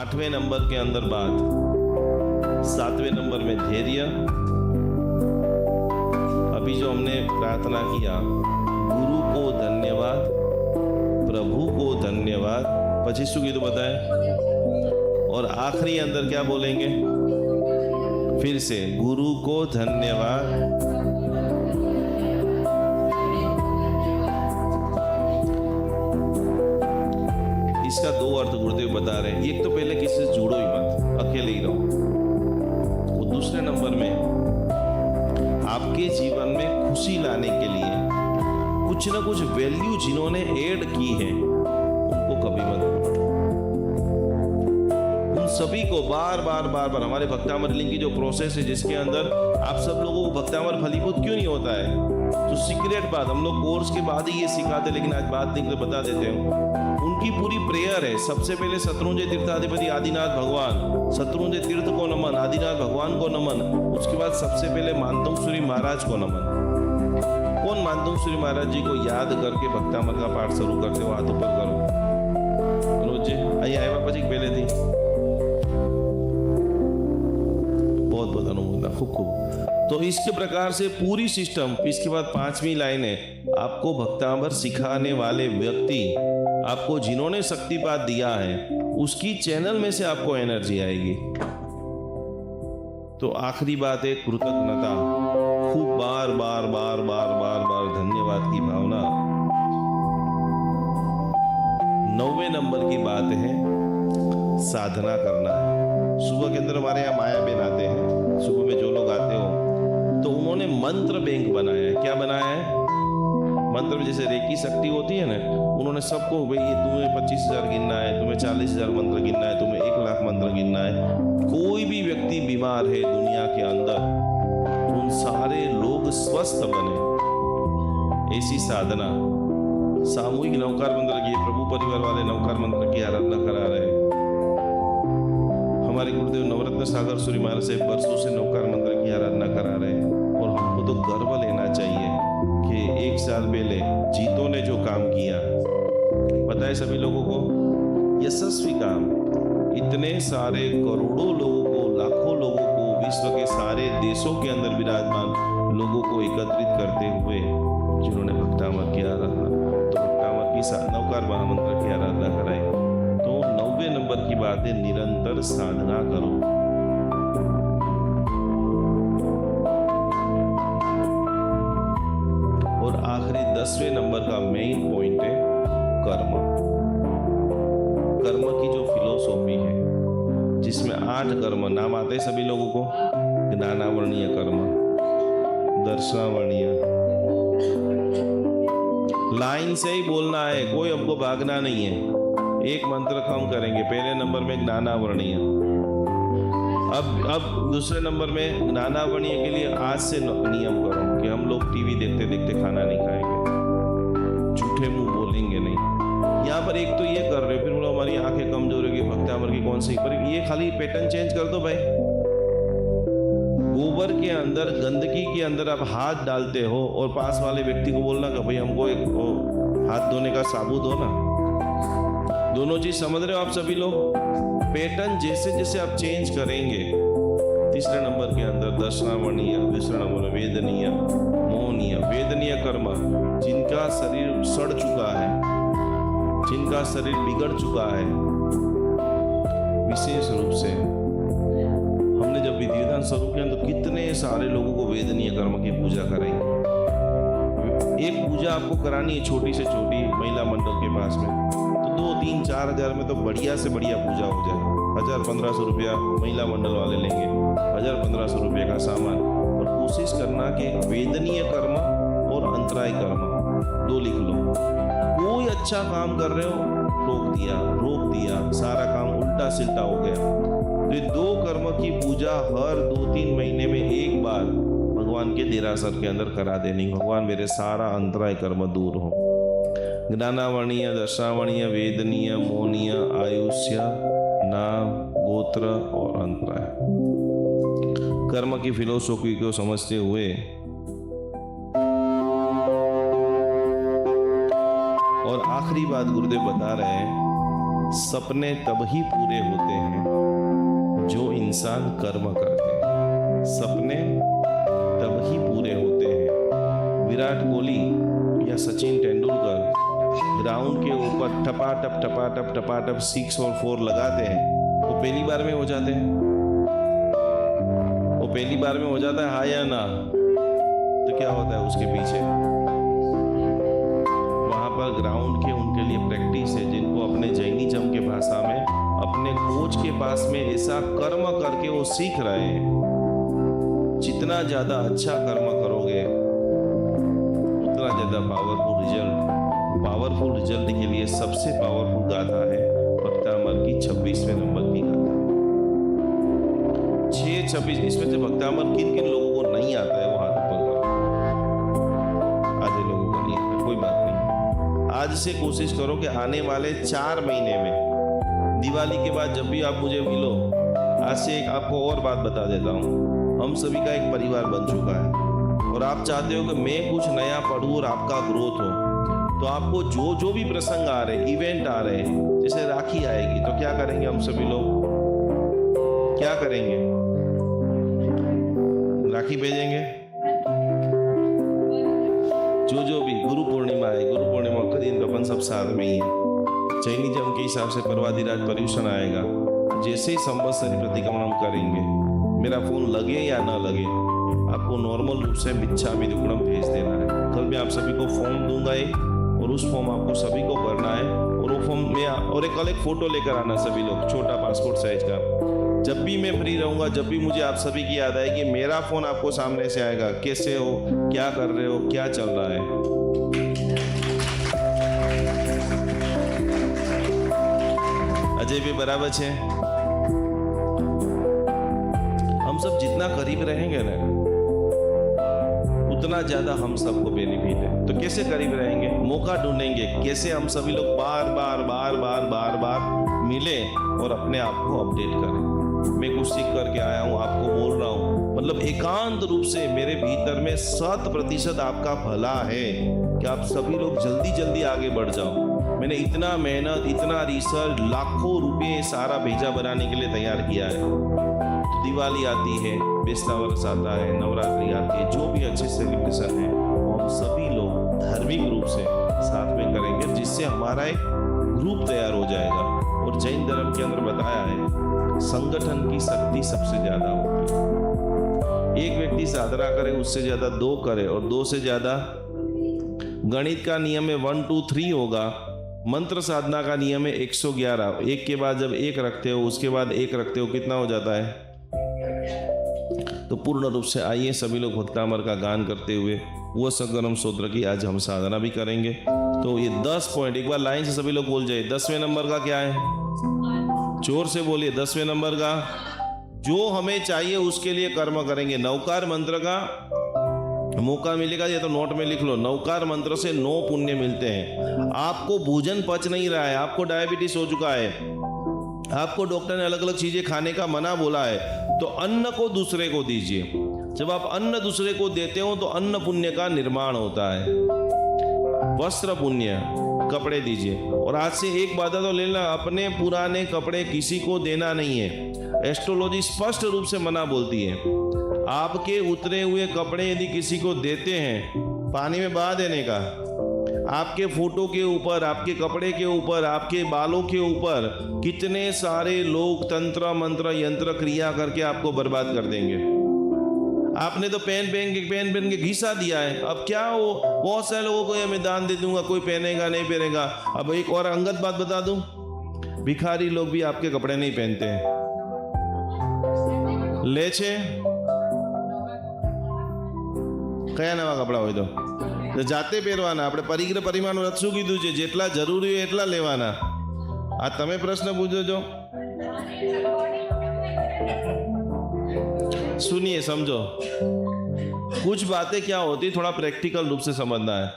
8वें number के अंदर बात, 7वें नंबर में धैर्य। अभी जो हमने प्रार्थना किया, गुरु को धन्यवाद, प्रभु को धन्यवाद, 25 की तो बताए। और आखिरी अंदर क्या बोलेंगे? फिर से गुरु को धन्यवाद, इसका 2 अर्थ गुरुदेव बता रहे हैं। एक तो पहले किसी से जुड़ो ही मत, अकेले ही रहो। और दूसरे नंबर में आपके जीवन में खुशी लाने के लिए कुछ ना कुछ वैल्यू जिन्होंने ऐड की है उनको कभी मत भूलो। उन सभी को बार बार हमारे भक्तामर लिंग की जो प्रोसेस है, जिसके अंदर आप सब लोगों को भक्तामर फलीभूत क्यों नहीं होता है, तो सीक्रेट बात हम लोग कोर्स के बाद ही ये सिखाते, लेकिन आज बात नहीं तो बता देते हैं। उनकी पूरी प्रेयर है, सबसे पहले शत्रुंजय तीर्थाधिपति आदिनाथ भगवान, शत्रुंजय तीर्थ को नमन, आदिनाथ भगवान को नमन। उसके बाद सबसे पहले मानतोंगसूरी महाराज को नमन। कौन मानतोंगसूरी महाराज जी को याद करके भक्तामर का पाठ शुरू करते हो? हाथ ऊपर करो। मनोज जी आइए, आए बापा जी पहले थी। बहुत बहुत अनुमोदना, खूब खूब। तो इसके प्रकार से पूरी सिस्टम। इसके बाद 5वीं लाइन है, आपको भक्तामर सिखाने वाले व्यक्ति, आपको जिन्होंने शक्तिपात दिया है, उसकी चैनल में से आपको एनर्जी आएगी। तो आखिरी बात है कृतज्ञता, खूब बार बार धन्यवाद की भावना। 9वें नंबर की बात है साधना करना है। सुबह के अंदर हमारे यहाँ माया बहन आते हैं, सुबह में जो लोग आते हो, तो उन्होंने मंत्र बैंक बनाया है। क्या बनाया है? मंत्र में जैसे रेकी शक्ति होती है ना, उन्होंने सबको, भाई ये तुम्हें 25,000 गिनना है, तुम्हें 40,000 मंत्र गिनना है, तुम्हें 1,00,000 मंत्र गिनना है। कोई भी व्यक्ति बीमार है दुनिया के अंदर, उन सारे लोग स्वस्थ बने, ऐसी साधना। सामूहिक नवकार मंत्र की, प्रभु परिवार वाले नवकार मंत्र की आराधना करा रहे हैं। हमारे गुरुदेव नवरत्न सागर सूरी महाराज से बरसों से नवकार मंत्र की आराधना करा रहे हैं। और हमको तो गर्व लेना चाहिए कि 1 साल पहले जीतों ने जो काम किया, पता है सभी लोगों को, यशस्वी काम, इतने सारे करोड़ों लोगों को, लाखों लोगों को, विश्व के सारे देशों के अंदर विराजमान लोगों को एकत्रित करते हुए जिन्होंने भक्तामर की आराधना, तो भक्तामर की नवकार महामंत्र की आराधना कराई। तो 9वें नंबर की बात है निरंतर साधना करो। और आखिरी 10वें नंबर का मेन पॉइंट है कर्म। कर्म की जो फिलोसॉफी है, जिसमें 8 कर्म नाम आते हैं सभी लोगों को, ज्ञानावर्णीय कर्म, दर्शनावर्णीय, लाइन से ही बोलना है, कोई हमको भागना नहीं है। एक मंत्र कम करेंगे। पहले नंबर में ज्ञानावर्णीय, अब दूसरे नंबर में ज्ञानावर्णीय के लिए आज से नियम करो कि हम लोग टीवी देखते देखते खाना नहीं खाएंगे, झूठे मुंह बोलेंगे नहीं। यहाँ पर एक तो ये कर रहे हो, फिर बोलो हमारी आंखें कमजोर होगी, भक्तामर की कौन सी, पर ये खाली पैटर्न चेंज कर दो भाई। गोबर के अंदर, गंदगी के अंदर आप हाथ डालते हो और पास वाले व्यक्ति को बोलना कि भाई हमको एक हाथ धोने का साबुन दो ना। दोनों चीज समझ रहे हो आप सभी लोग? पैटर्न जैसे जैसे आप चेंज करेंगे। तीसरे नंबर के अंदर दर्शनावर्णीय, दूसरे नंबर में वेदनीय, मोहनीय। वेदनीय कर्म, जिनका शरीर सड़ चुका है, जिनका शरीर बिगड़ चुका है, विशेष रूप से हमने जब विधि विधान शुरू किया तो कितने सारे लोगों को वेदनीय कर्म की पूजा कराई। एक पूजा आपको करानी है छोटी से छोटी महिला मंडल के पास में, तो 2, 3, 4 हज़ार में तो बढ़िया से बढ़िया पूजा हो जाए। 1,000-1,500 रुपया महिला मंडल वाले लेंगे, 1,000-1,500 रुपये का सामान। और कोशिश करना कि वेदनीय कर्म और अंतराय कर्म 2 लिख लो। कोई अच्छा काम कर रहे हो, रोक दिया, सारा काम उल्टा सिल्टा हो गया। तो ये 2 कर्म की पूजा हर 2-3 महीने में एक बार भगवान के देरासर के अंदर करा देनी। भगवान मेरे सारा अंतराय कर्म दूर हो। ज्ञानावर्णीय, दर्शनावर्णीय, वेदनीय, मोहनीय, आयुष्य, नाम, गोत्र और अंतराय। कर्म की फिलोसॉफी को समझते हुए और आखिरी बात गुरुदेव बता रहे हैं सपने तब ही पूरे होते हैं जो इंसान कर्म करते हैं। सपने तब ही पूरे होते हैं। विराट कोहली या सचिन तेंदुलकर ग्राउंड के ऊपर टपाटप 6 और 4 लगाते हैं, वो पहली बार में हो जाते हैं। वो पहली बार में हो जाता है, हाँ या ना? तो क्या होता है उसके पीछे? वहां पर ग्राउंड के उनके लिए प्रैक्टिस है, जिनको अपने जैनिज्म के भाषा में अपने कोच के पास में ऐसा कर्म करके वो सीख रहे हैं। जितना ज्यादा अच्छा कर्म करोगे उतना ज्यादा पावरफुल रिजल्ट के लिए सबसे पावरफुल गाथा है भक्तामर की 26वें नंबर की गाथा 6:26। इसमें से भक्तामर किन किन लोगों को नहीं आता है वो हाथ ऊपर करो। आधे लोगों को नहीं आता, कोई बात नहीं। आज से कोशिश करो कि आने वाले 4 महीने में, दिवाली के बाद जब भी आप मुझे मिलो, आज से एक आपको और बात बता देता हूँ। हम सभी का एक परिवार बन चुका है और आप चाहते हो कि मैं कुछ नया पढ़ूं और आपका ग्रोथ हो, तो आपको जो भी प्रसंग आ रहे, इवेंट आ रहे, जैसे राखी आएगी तो क्या करेंगे हम सभी लोग? क्या करेंगे? राखी भेजेंगे। जो भी गुरु पूर्णिमा है, गुरु पूर्णिमा का दिन अपन सब साथ में ही है। जैनिज्म के हिसाब से पर्वादिराज पर्युषण आएगा। जैसे ही संवत्सरी प्रतिक्रमण हम करेंगे, मेरा फोन लगे या ना लगे, आपको नॉर्मल रूप से मिच्छामि दुक्कडम भेज देना है। कल मैं आप सभी को फॉर्म दूंगा एक, और उस फॉर्म आपको सभी को भरना है, और वो फॉर्म में और कल एक फोटो लेकर आना सभी लोग, छोटा पासपोर्ट साइज का। जब भी मैं फ्री रहूंगा, जब भी मुझे आप सभी की याद आएगी, मेरा फोन आपको सामने से आएगा, कैसे हो, क्या कर रहे हो, क्या चल रहा है। अजय भी बराबर है। हम सब जितना करीब रहेंगे ना, उतना ज्यादा हम सबको बेनिफिट है। तो कैसे करीब रहेंगे? मौका ढूंढेंगे कैसे हम सभी लोग बार बार मिले और अपने आप को अपडेट करें। मैं कुछ सीख करके आया हूं, आपको बोल रहा हूं, मतलब एकांत रूप से मेरे भीतर में 100% आपका भला है कि आप सभी लोग जल्दी आगे बढ़ जाओ। मैंने इतना मेहनत, इतना रिसर्च, लाखों रुपए सारा भेजा बनाने के लिए तैयार किया है। तो दिवाली आती है, बेस्ता वर्ष आता है, नवरात्रि आती है, जो भी अच्छे सेलिब्रेशन है हम सभी लोग धार्मिक रूप से साथ में करेंगे, जिससे हमारा एक ग्रुप तैयार हो जाएगा। और जैन धर्म के अंदर बताया है, संगठन की शक्ति सबसे ज्यादा होती है। एक व्यक्ति साधना करे, उससे ज्यादा 2 करे, और 2 से ज्यादा गणित का नियम है 1 2 3 होगा। मंत्र साधना का नियम है 111। एक के बाद जब एक रखते हो, उसके बाद एक रखते हो, कितना हो जाता है? तो पूर्ण रूप से आइए सभी लोग भक्तामर का गान करते हुए वो सगरम सूत्र की आज हम साधना भी करेंगे। तो ये 10 पॉइंट एक बार लाइन से सभी लोग बोल जाए। 10वें नंबर का क्या है? जोर से बोलिए। 10वें नंबर का जो हमें चाहिए उसके लिए कर्म करेंगे। नवकार मंत्र का मौका मिलेगा, ये तो नोट में लिख लो। नवकार मंत्र से 9 पुण्य मिलते हैं। आपको भोजन पच नहीं रहा है, आपको डायबिटीज हो चुका है, आपको डॉक्टर ने अलग अलग चीजें खाने का मना बोला है, तो अन्न को दूसरे को दीजिए। जब आप अन्न दूसरे को देते हो तो अन्न पुण्य का निर्माण होता है। वस्त्र पुण्य, कपड़े दीजिए। और आज से एक वादा तो लेना, अपने पुराने कपड़े किसी को देना नहीं है। एस्ट्रोलॉजी स्पष्ट रूप से मना बोलती है। आपके उतरे हुए कपड़े यदि किसी को देते हैं, पानी में बहा देने का। आपके फोटो के ऊपर, आपके कपड़े के ऊपर, आपके बालों के ऊपर कितने सारे लोग तंत्र मंत्र यंत्र क्रिया करके आपको बर्बाद कर देंगे। आपने तो पहन के घिसा दिया है। अब क्या हो, बहुत सारे लोगों को मैं दान दे दूंगा, कोई पहनेगा नहीं पहनेगा। अब एक और अंगत बात बता दूं, भिखारी लोग भी आपके कपड़े नहीं पहनते हैं। ले छे कया नवा कपड़ा हो तो जाते પહેરવાના। આપણે પરિગ્રહ પરિમાણનું રચું કીધું છે, જેટલા જરૂરી હોય એટલા લેવાના। આ તમે પ્રશ્ન પૂછો છો, सुनिए समझो। कुछ बातें क्या होती, थोड़ा प्रैक्टिकल रूप से समझना है।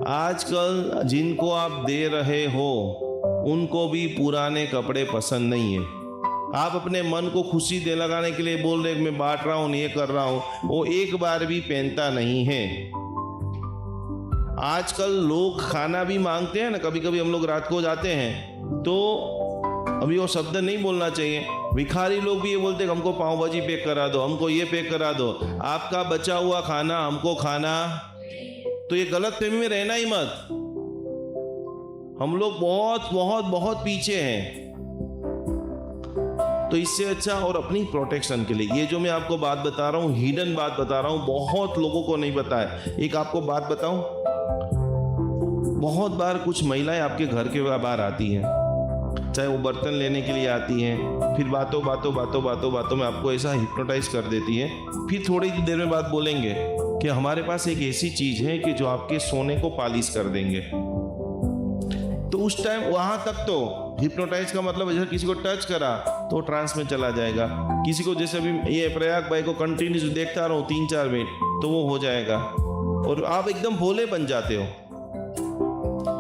आजकल जिनको आप दे रहे हो उनको भी पुराने कपड़े पसंद नहीं है। आप अपने मन को खुशी दे लगाने के लिए बोल रहे मैं बांट रहा हूं, ये कर रहा हूं, वो एक बार भी पहनता नहीं है। आजकल लोग खाना भी मांगते हैं ना, कभी कभी हम लोग रात को जाते हैं तो अभी वो शब्द नहीं बोलना चाहिए। भिखारी लोग भी ये बोलते हैं हमको पाव भाजी पैक करा दो, हमको ये पैक करा दो, आपका बचा हुआ खाना हमको खाना। तो ये गलत फहमी में रहना ही मत। हम लोग बहुत बहुत बहुत पीछे हैं। तो इससे अच्छा, और अपनी प्रोटेक्शन के लिए ये जो मैं आपको बात बता रहा हूँ, हिडन बात बता रहा हूँ, बहुत लोगों को नहीं पता है। एक आपको बात बताऊं, बहुत बार कुछ महिलाएं आपके घर के बाहर आती हैं, चाहे वो बर्तन लेने के लिए आती हैं, फिर बातों बातों बातों बातों बातों में आपको ऐसा हिप्नोटाइज कर देती है। फिर थोड़ी देर में बात बोलेंगे कि हमारे पास एक ऐसी चीज है कि जो आपके सोने को पालिश कर देंगे। तो उस टाइम वहां तक तो हिप्नोटाइज का मतलब जैसे किसी को टच करा तो ट्रांस में चला जाएगा। किसी को जैसे अभी ये प्रयाग भाई को कंटिन्यू देखता रहो 3-4 मिनट तो वो हो जाएगा, और आप एकदम भोले बन जाते हो,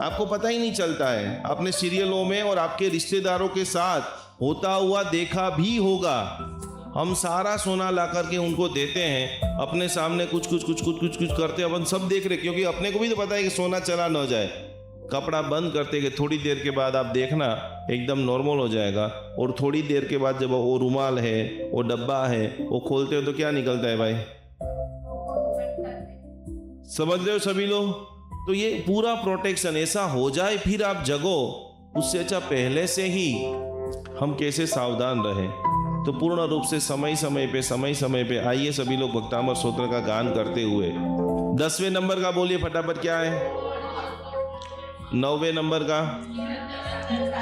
आपको पता ही नहीं चलता है। आपने सीरियलों में और आपके रिश्तेदारों के साथ होता हुआ देखा भी होगा। हम सारा सोना ला करके उनको देते हैं, अपने सामने कुछ कुछ कुछ कुछ कुछ कुछ करते अपन सब देख रहे, क्योंकि अपने को भी तो पता है कि सोना चला न जाए। कपड़ा बंद करते कि थोड़ी देर के बाद आप देखना एकदम नॉर्मल हो जाएगा, और थोड़ी देर के बाद जब वो रुमाल है, वो डब्बा है, वो खोलते हो तो क्या निकलता है भाई, समझ रहे हो सभी लोग। तो ये पूरा प्रोटेक्शन ऐसा हो जाए फिर आप जगो, उससे अच्छा पहले से ही हम कैसे सावधान रहें। तो पूर्ण रूप से समय समय पे आइए सभी लोग भक्तामर स्तोत्र का गान करते हुए। 10वें नंबर का बोलिए फटाफट क्या है, 9वें नंबर का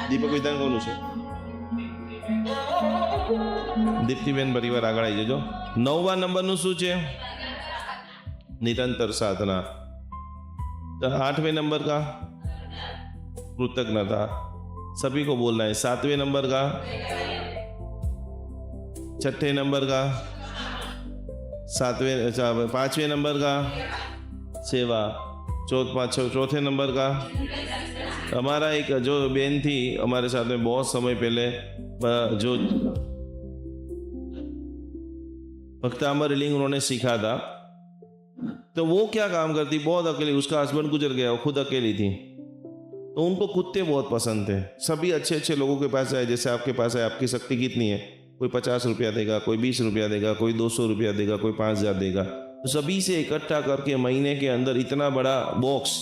दीपक विधान कौन से दीप्तिबेन परिवार आगे आई जो 9वां नंबर નું શું છે, निरंतर साधना। 8वें नंबर का कृतज्ञता, सभी को बोलना है। 7वें नंबर का, 6ठे नंबर का, 5वें नंबर का सेवा, चौथे नंबर का हमारा एक जो बहन थी हमारे साथ में बहुत समय पहले, जो भक्तामर रीलिंग उन्होंने सीखा था, तो वो क्या काम करती, बहुत अकेली, उसका हस्बैंड गुजर गया, वो खुद अकेली थी। तो उनको कुत्ते बहुत पसंद थे। सभी अच्छे अच्छे लोगों के पास आए, जैसे आपके पास है, आपकी शक्ति कितनी है, कोई 50 रुपया देगा, कोई 20 रुपया देगा, कोई 200 रुपया देगा, कोई 5000 देगा। तो सभी से इकट्ठा करके महीने के अंदर इतना बड़ा बॉक्स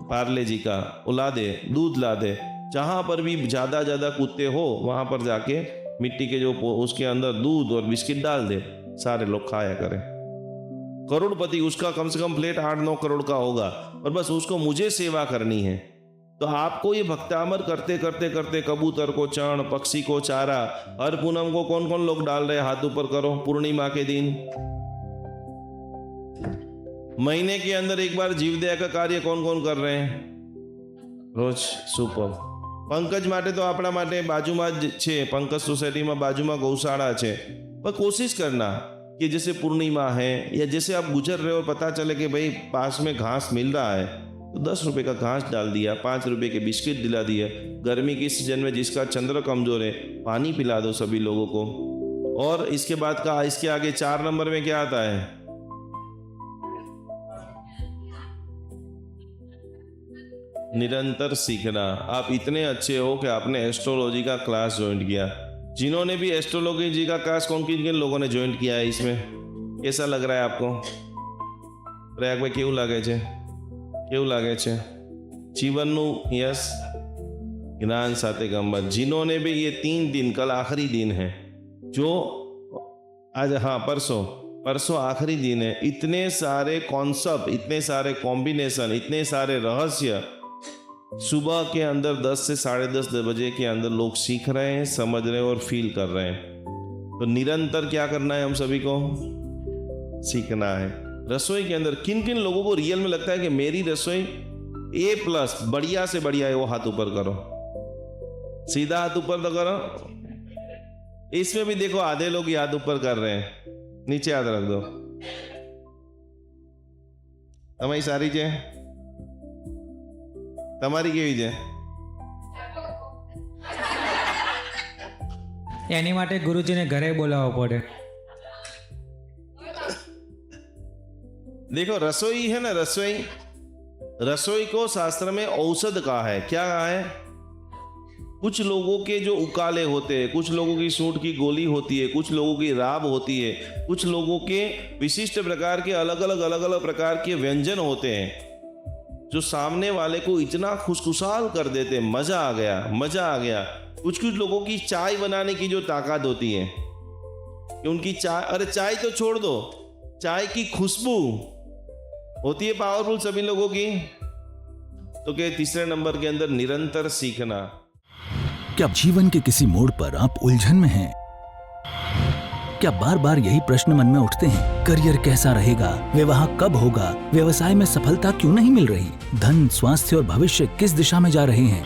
पार्ले जी का वो ला दे, दूध ला दे। जहाँ पर भी ज़्यादा कुत्ते हो वहाँ पर जाके मिट्टी के जो उसके अंदर दूध और बिस्किट डाल दे, सारे लोग खाया करें। करोड़पति, उसका कम से कम प्लेट 8-9 करोड़ का होगा, और बस उसको मुझे सेवा करनी है। तो आपको ये भक्तामर करते करते करते कबूतर को चण, पक्षी को चारा, हर पूनम को कौन कौन लोग डाल रहे हैं, हाथ ऊपर करो। पूर्णिमा के दिन, महीने के अंदर एक बार जीवदया का कार्य कौन कौन कर रहे हैं रोज? सुपर। पंकज माटे तो अपना माटे बाजूમાં જ છે, पंकज सोसाइटीમાં बाजूમાં गौशाला છે, पर कोशिश करना कि जैसे पूर्णिमा है या जैसे आप गुजर रहे हो, पता चले कि भाई पास में घास मिल रहा है तो 10 रुपए का घास डाल दिया, 5 रुपए के बिस्किट दिला दिया। गर्मी की सीजन में जिसका चंद्र कमजोर है पानी पिला दो सभी लोगों को। और इसके बाद का, इसके आगे 4 नंबर में क्या आता है, निरंतर सीखना। आप इतने अच्छे हो कि आपने एस्ट्रोलॉजी का क्लास ज्वाइन किया। जिन्होंने भी एस्ट्रोलॉजी जी का क्लास कौन किन लोगों ने ज्वाइन किया है, इसमें कैसा लग रहा है आपको? प्रयाग भाई केवू लागे छे, केवू लागे छे? जीवननु यश ज्ञान साथे गंमत। जिन्होंने भी ये 3 दिन, कल आखिरी दिन है, जो आज, हाँ परसों आखिरी दिन है, इतने सारे कॉन्सेप्ट, इतने सारे कॉम्बिनेशन, इतने सारे रहस्य सुबह के अंदर 10 से 10:30 बजे के अंदर लोग सीख रहे हैं, समझ रहे हैं और फील कर रहे हैं। तो निरंतर क्या करना है, हम सभी को सीखना है। रसोई के अंदर किन किन लोगों को रियल में लगता है कि मेरी रसोई A+ बढ़िया से बढ़िया है, वो हाथ ऊपर करो, सीधा हाथ ऊपर तो करो। इसमें भी देखो आधे लोग हाथ ऊपर कर रहे हैं, नीचे हाथ रख दो। તમારી સારી છે? તમારી કેવી છે? એની માટે ગુરુજીને ઘરે બોલાવવો પડે। देखो रसोई है ना, रसोई को शास्त्र में औषध कहा है। क्या कहा है? कुछ लोगों के जो उकाले होते हैं, कुछ लोगों की सूंठ की गोली होती है, कुछ लोगों की राब होती है, कुछ लोगों के विशिष्ट प्रकार के अलग अलग प्रकार के व्यंजन होते हैं जो सामने वाले को इतना खुशखुशाल कर देते हैं, मजा आ गया, मजा आ गया। कुछ कुछ लोगों की चाय बनाने की जो ताकत होती है कि उनकी चाय, अरे चाय तो छोड़ दो, चाय की खुशबू होती है पावरफुल सभी लोगों की। तो क्या तीसरे नंबर के अंदर निरंतर सीखना। क्या जीवन के किसी मोड़ पर आप उलझन में हैं? क्या बार बार यही प्रश्न मन में उठते हैं? करियर कैसा रहेगा? विवाह कब होगा? व्यवसाय में सफलता क्यों नहीं मिल रही? धन, स्वास्थ्य और भविष्य किस दिशा में जा रहे हैं?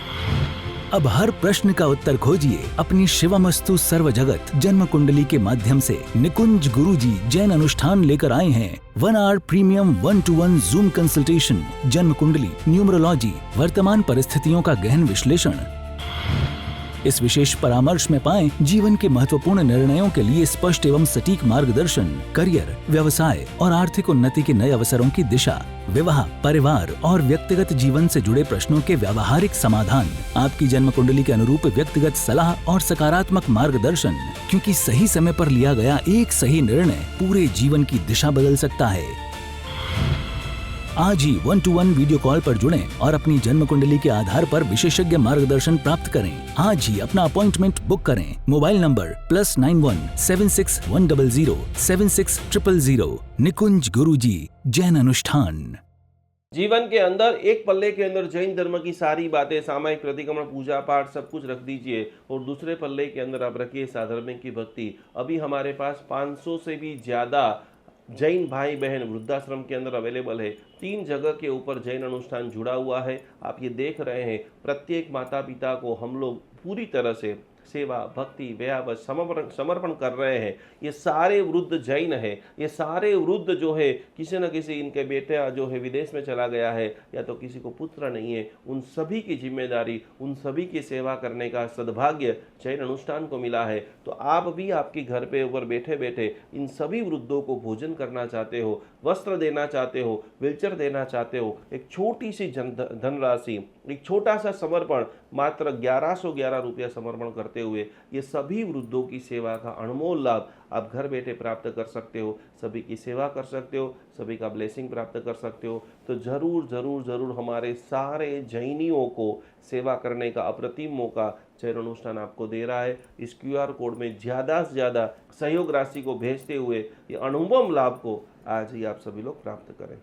अब हर प्रश्न का उत्तर खोजिए अपनी शिवमस्तु सर्व जगत जन्म कुंडली के माध्यम से। निकुंज गुरुजी जैन अनुष्ठान लेकर आए हैं 1 our premium 1-to-1 zoom consultation, जन्म कुंडली, न्यूमरोलॉजी, वर्तमान परिस्थितियों का गहन विश्लेषण। इस विशेष परामर्श में पाएं जीवन के महत्वपूर्ण निर्णयों के लिए स्पष्ट एवं सटीक मार्गदर्शन, करियर, व्यवसाय और आर्थिक उन्नति के नए अवसरों की दिशा, विवाह, परिवार और व्यक्तिगत जीवन से जुड़े प्रश्नों के व्यावहारिक समाधान, आपकी जन्म कुंडली के अनुरूप व्यक्तिगत सलाह और सकारात्मक मार्गदर्शन। क्योंकि सही समय पर लिया गया एक सही निर्णय पूरे जीवन की दिशा बदल सकता है। आज ही 1-to-1 वीडियो कॉल पर जुड़ें और अपनी जन्म कुंडली के आधार पर विशेषज्ञ मार्गदर्शन प्राप्त करें। आज ही अपना अपॉइंटमेंट बुक करें। Mobile number +91 76 100 76 000। निकुंज गुरुजी जैन अनुष्ठान। जीवन के अंदर एक पल्ले के अंदर जैन धर्म की सारी बातें, सामायिक प्रतिक्रमण, पूजा पाठ सब कुछ रख दीजिए और दूसरे पल्ले के अंदर आप रखिए साधर्मिक की भक्ति। अभी हमारे पास 500 से भी ज़्यादा जैन भाई बहन वृद्धाश्रम के अंदर अवेलेबल है। 3 जगह के ऊपर जैन अनुष्ठान जुड़ा हुआ है। आप ये देख रहे हैं, प्रत्येक माता पिता को हम लोग पूरी तरह से सेवा, भक्ति, व्यावस, समर्पण कर रहे हैं। ये सारे वृद्ध जैन है, ये सारे वृद्ध जो है किसी न किसी इनके बेटा जो है विदेश में चला गया है या तो किसी को पुत्र नहीं है, उन सभी की जिम्मेदारी, उन सभी की सेवा करने का सद्भाग्य जैन अनुष्ठान को मिला है। तो आप भी आपके घर पे ऊपर बैठे बैठे इन सभी वृद्धों को भोजन करना चाहते हो, वस्त्र देना चाहते हो, व्हीलचेयर देना चाहते हो, एक छोटी सी धनराशि, एक छोटा सा समर्पण, मात्र 1111 रुपया समर्पण करते हुए ये सभी वृद्धों की सेवा का अनमोल लाभ आप घर बैठे प्राप्त कर सकते हो। सभी की सेवा कर सकते हो, सभी का ब्लेसिंग प्राप्त कर सकते हो। तो जरूर जरूर जरूर हमारे सारे जैनियों को सेवा करने का अप्रतिम मौका जैन अनुष्ठान आपको दे रहा है। इस QR कोड में ज़्यादा से ज़्यादा सहयोग राशि को भेजते हुए ये अनुभव लाभ को आज ही आप सभी लोग प्राप्त करें।